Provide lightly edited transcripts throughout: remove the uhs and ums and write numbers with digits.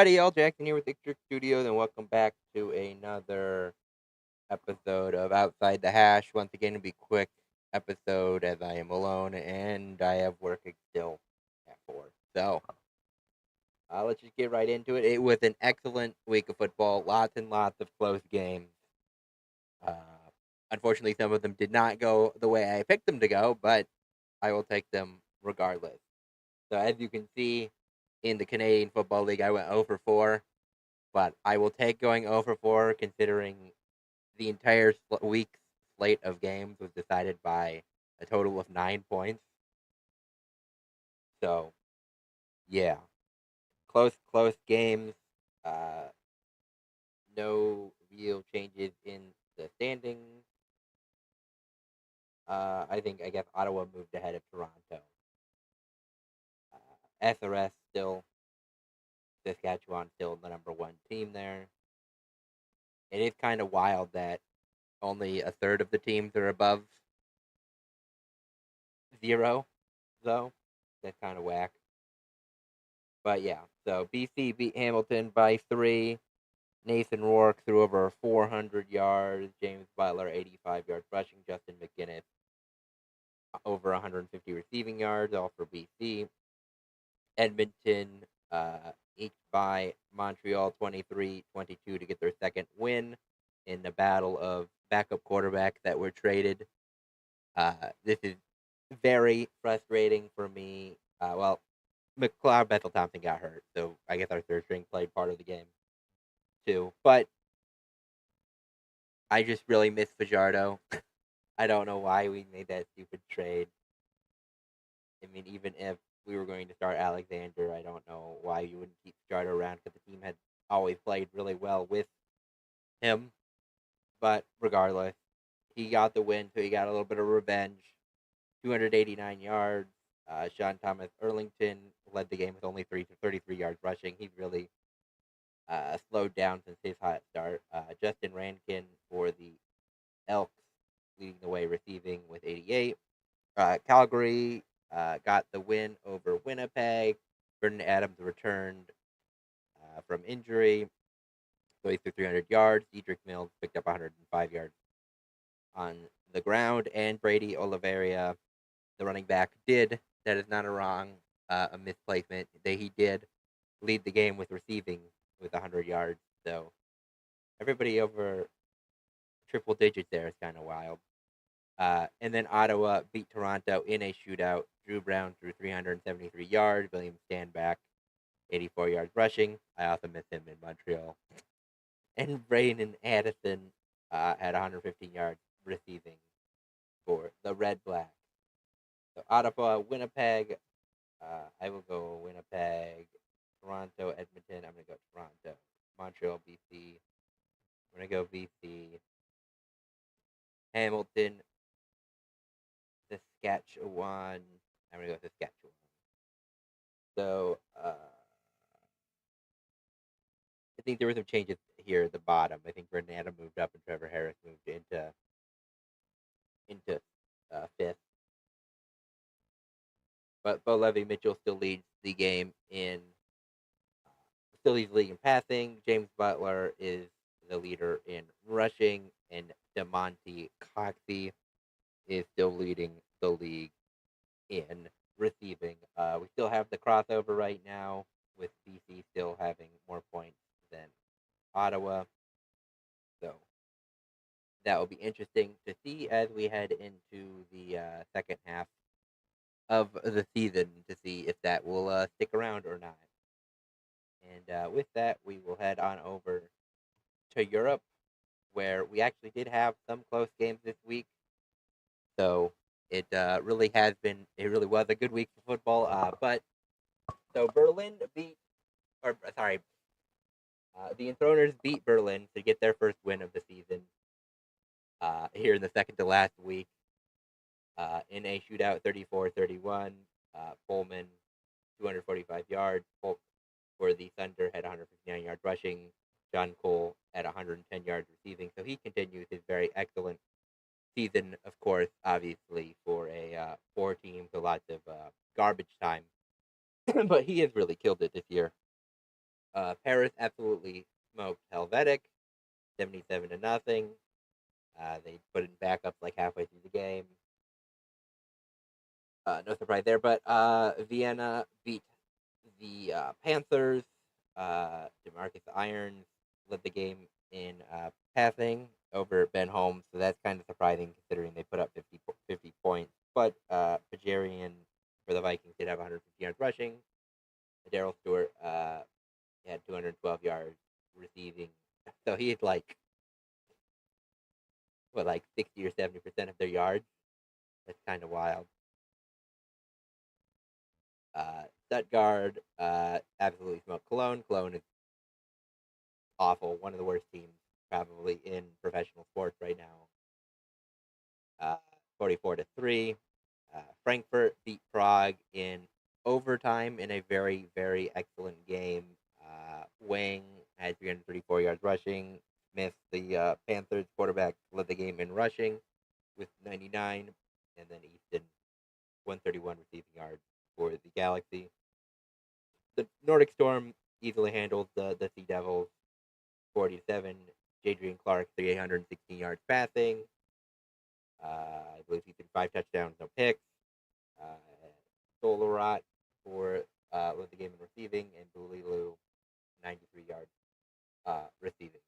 Alrighty, L Jackson here with Trick Studios, and welcome back to another episode of Outside the Hash. Once again, it'll be quick episode as I am alone and I have work still at 4. So, let's just get right into it. It was an excellent week of football, lots and lots of close games. Uh, Unfortunately, some of them did not go the way I picked them to go, but I will take them regardless. So, as you can see in the Canadian Football League, I went 0 for 4. But I will take going 0 for 4 considering the entire week's slate of games was decided by a total of 9 points. So, yeah, close games. Uh, no real changes in the standings. I guess Ottawa moved ahead of Toronto. SRS still, Saskatchewan still the number one team there. It is kind of wild that only a third of the teams are above 0, though. That's kind of whack. But yeah, so BC beat Hamilton by 3. Nathan Rourke threw over 400 yards. James Butler, 85 yards rushing. Justin McGinnis, over 150 receiving yards, all for BC. Edmonton eked by Montreal 23-22 to get their second win in the battle of backup quarterbacks that were traded. This is very frustrating for me. McLeod Bethel Thompson got hurt, so I guess our third string played part of the game too. But I just really miss Fajardo. I don't know why we made that stupid trade. I mean, even if we were going to start Alexander, I don't know why you wouldn't keep Fajardo around because the team had always played really well with him. But regardless, he got the win, so he got a little bit of revenge. 289 yards. Sean Thomas Erlington led the game with only 33 yards rushing. He's really slowed down since his hot start. Justin Rankin for the Elks leading the way receiving with 88. Calgary got the win over Winnipeg. Vernon Adams returned from injury, so he threw 300 yards. Diedrich Mills picked up 105 yards on the ground, and Brady Oliveira, the running back, that is not a misplacement. He did lead the game with receiving with 100 yards. So everybody over triple digits there is kind of wild. And then Ottawa beat Toronto in a shootout. Drew Brown threw 373 yards. William Stanback, 84 yards rushing. I also miss him in Montreal. And Brayden Addison had 115 yards receiving for the Red Black. So Ottawa, Winnipeg. I will go Winnipeg, Toronto, Edmonton. I'm going to go Toronto. Montreal, BC. I'm going to go BC. Hamilton, Saskatchewan. I'm going to go Saskatchewan. So, I think there were some changes here at the bottom. I think Brendan Adam moved up and Trevor Harris moved into fifth. But Bo Levy Mitchell still leads the game still leads the league in passing. James Butler is the leader in rushing, and DeMonte Coxey is still leading the league in receiving. We still have the crossover right now with BC still having more points than Ottawa. So that will be interesting to see as we head into the second half of the season to see if that will stick around or not. And with that, we will head on over to Europe, where we actually did have some close games this week. So it really was a good week for football. So Berlin beat, or sorry, the Enthroners beat Berlin to get their first win of the season here in the second to last week in a shootout 34-31. Pullman, 245 yards. Polk for the Thunder had 159 yards rushing. John Cole at 110 yards receiving. So he continues his very excellent season, of course, obviously, for a 4 team, so lots of garbage time. But he has really killed it this year. Paris absolutely smoked Helvetic, 77-0. They put in backups like halfway through the game. No surprise there, but Vienna beat the Panthers. Demarcus Irons led the game in passing over Ben Holmes, so that's kind of surprising considering they put up 50 points. But Pajarian for the Vikings did have 150 yards rushing. Daryl Stewart had 212 yards receiving, so he had like 60 or 70% of their yards. That's kind of wild. Stuttgart absolutely smoked Cologne. Cologne is awful. One of the worst teams probably in professional sports right now. 44-3. Frankfurt beat Prague in overtime in a very, very excellent game. Wang had 334 yards rushing. Smith, the Panthers quarterback, led the game in rushing with 99. And then Easton, 131 receiving yards for the Galaxy. The Nordic Storm easily handled the Sea Devils, 40-7. Jadrian Clark, 316 yards passing. I believe he threw 5 touchdowns, no picks. Uh, Solarat for led the game in receiving, and Bulilu, 93 yards receiving.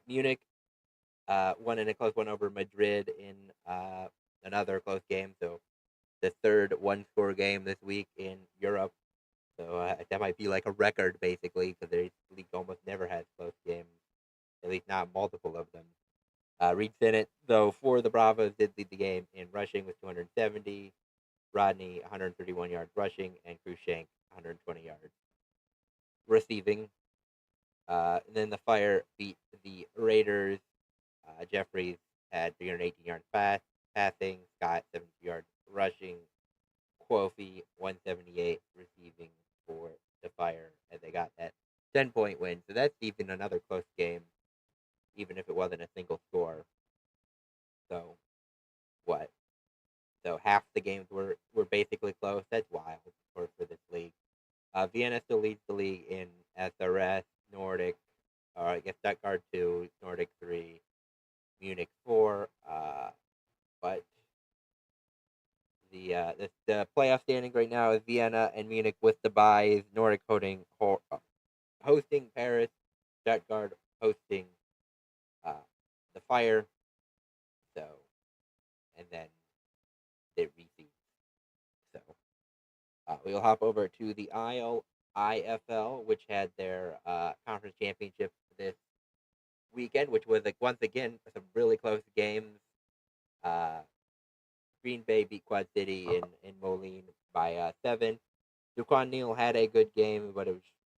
Munich won in a close one over Madrid in another close game. So the third one-score game this week in Europe. So that might be like a record, basically, because the league almost never has close games, at least not multiple of them. Reed Sinnott, though, for the Bravos, did lead the game in rushing with 270. Rodney, 131 yards rushing, and Krushank, 120 yards receiving. And then the Fire beat the Raiders. Jeffries had 318 yards passing. Scott, 70 yards rushing. Quofi, 178 receiving for the Fire, and they got that 10-point win. So that's even another close game, even if it wasn't a single score. So, what? So half the games were basically close. That's wild for this league. Vienna still leads the league in SRS, Nordic, I guess Stuttgart 2, Nordic 3, Munich 4. But the playoff standing right now is Vienna and Munich with the byes. Nordic hosting Paris, Stuttgart hosting uh, the Fire. So, and then they reseed. So we'll hop over to the IFL, which had their conference championship this weekend, which was like once again some really close games. Uh, Green Bay beat Quad City in Moline by 7. Duquan Neal had a good game, but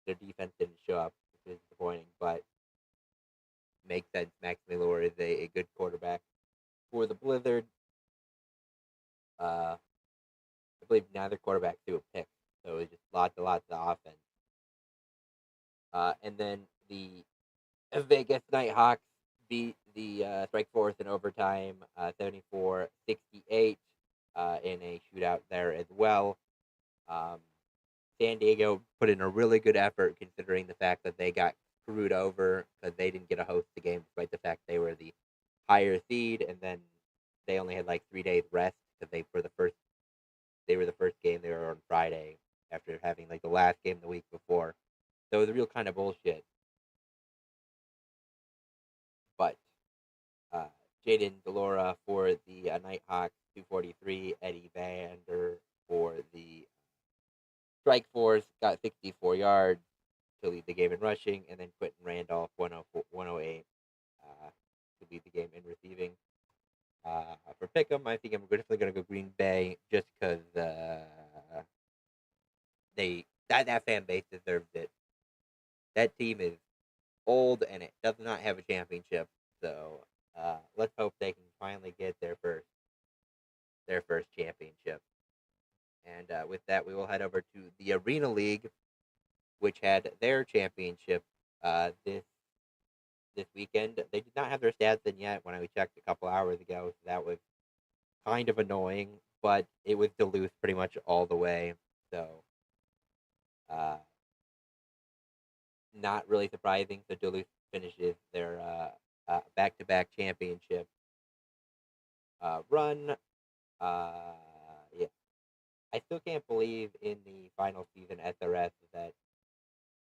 their defense didn't show up, which is disappointing. But makes sense. Max Miller is a good quarterback for the Blizzard. I believe neither quarterback threw a pick, so it was just lots and lots of offense. And then the Vegas Nighthawks beat the Strike Force in overtime, 74-68, in a shootout there as well. Um, San Diego put in a really good effort considering the fact that they got screwed over because they didn't get to host the game despite the fact they were the higher seed, and then they only had like 3 days rest because they were the first game they were on Friday after having like the last game the week before. So it was a real kind of bullshit. But uh, Jaden Delora for the Nighthawks, 243. Eddie Vander for the Strike Force got 64 yards to lead the game in rushing, and then Quentin Randolph, 108, to lead the game in receiving. For Pick'em, I think I'm definitely going to go Green Bay just because that fan base deserves it. That team is old and it does not have a championship, so let's hope they can finally get their first championship. And with that, we will head over to the Arena League, which had their championship this weekend. They did not have their stats in yet when I checked a couple hours ago, so that was kind of annoying. But it was Duluth pretty much all the way. So not really surprising. So Duluth finishes their back-to-back championship run. Yeah, I still can't believe in the final season SRS that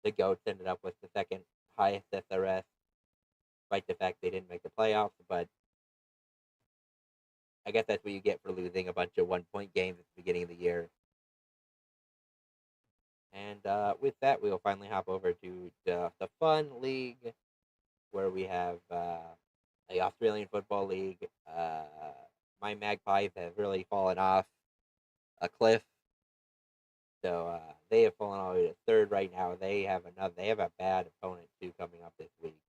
the Goats ended up with the second highest SRS, despite the fact they didn't make the playoffs. But I guess that's what you get for losing a bunch of 1 point games at the beginning of the year. And with that, we will finally hop over to the fun league where we have the Australian Football League. My Magpies have really fallen off a cliff, so they have fallen all the way to third right now. They have another. They have a bad opponent too coming up this week.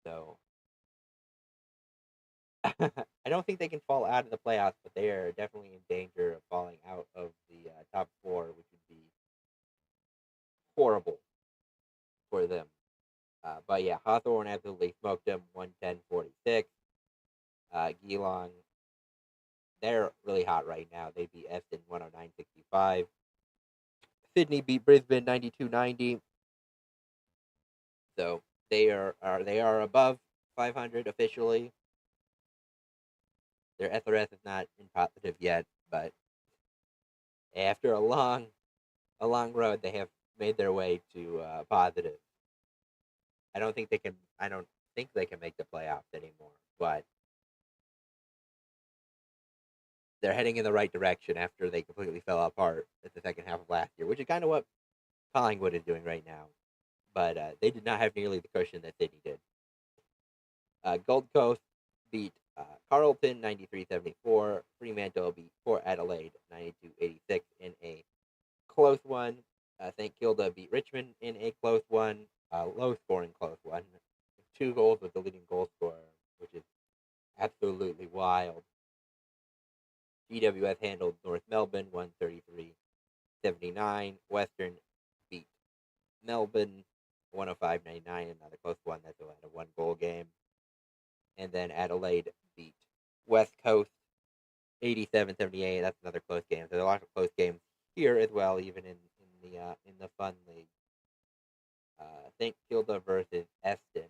So I don't think they can fall out of the playoffs, but they are definitely in danger of falling out of the top four, which would be horrible for them. But yeah, Hawthorne absolutely smoked them 110-46. Geelong, they're really hot right now. They beat Eston 109-65. Sydney beat Brisbane 92-90. So they are above 500 officially. Their SRS is not in positive yet, but after a long road, they have made their way to positive. I don't think they can. I don't think they can make the playoffs anymore, but they're heading in the right direction after they completely fell apart at the second half of last year, which is kind of what Collingwood is doing right now. But they did not have nearly the cushion that Sydney did. Gold Coast beat Carlton 93-74. Fremantle beat Port Adelaide 92-86 in a close one. St Kilda beat Richmond in a close one, low scoring close one. 2 goals with the leading goal scorer, which is absolutely wild. GWS handled North Melbourne 133-79. Western beat Melbourne 105-99, another close one. That's a 1 goal game. And then Adelaide beat West Coast 87-78. That's another close game. So there's a lot of close games here as well, even in the fun league. St Kilda versus Eston.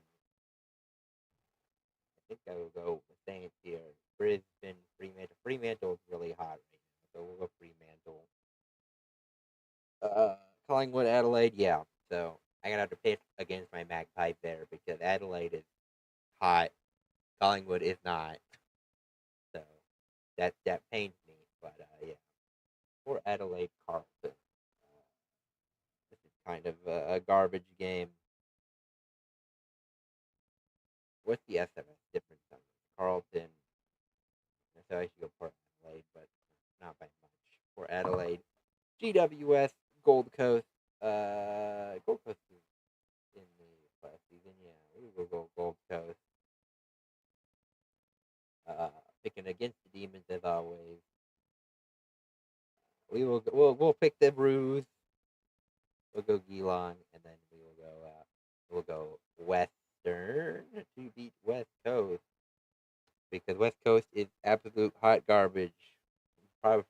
I think I will go with Saints here. Brisbane, Fremantle. Fremantle is really hot right now, so we'll go Fremantle. Collingwood, Adelaide, yeah. So I gotta have to pick against my Magpie there because Adelaide is hot, Collingwood is not. So that pains me, but yeah. For Adelaide, Carlton. This is kind of a garbage game. What's the SMS difference on Carlton? So I should go for Adelaide, but not by much. For Adelaide, GWS, Gold Coast. Gold Coast is in the last season. Yeah, we will go Gold Coast. Picking against the Demons as always. We'll pick the Brews. We'll go Geelong, and then we'll go Western to beat West Coast because West Coast is absolute hot garbage. Probably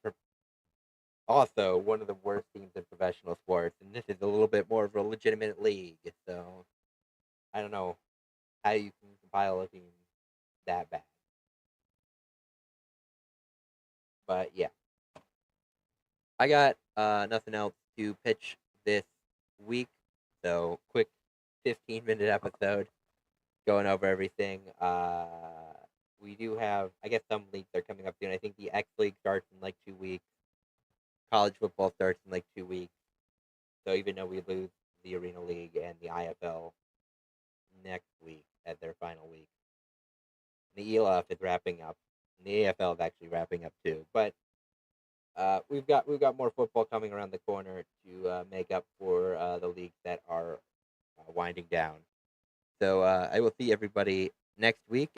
also one of the worst teams in professional sports, and this is a little bit more of a legitimate league. So I don't know how you can compile a team that bad, but yeah, I got nothing else to pitch this week. So quick 15-minute episode going over everything. We do have, I guess, some leagues are coming up soon. I think the X League starts in like 2 weeks. College football starts in like 2 weeks. So even though we lose the Arena League and the IFL next week at their final week, the ELF is wrapping up. And the AFL is actually wrapping up too. But we've got more football coming around the corner to make up for the leagues that are winding down. So I will see everybody next week.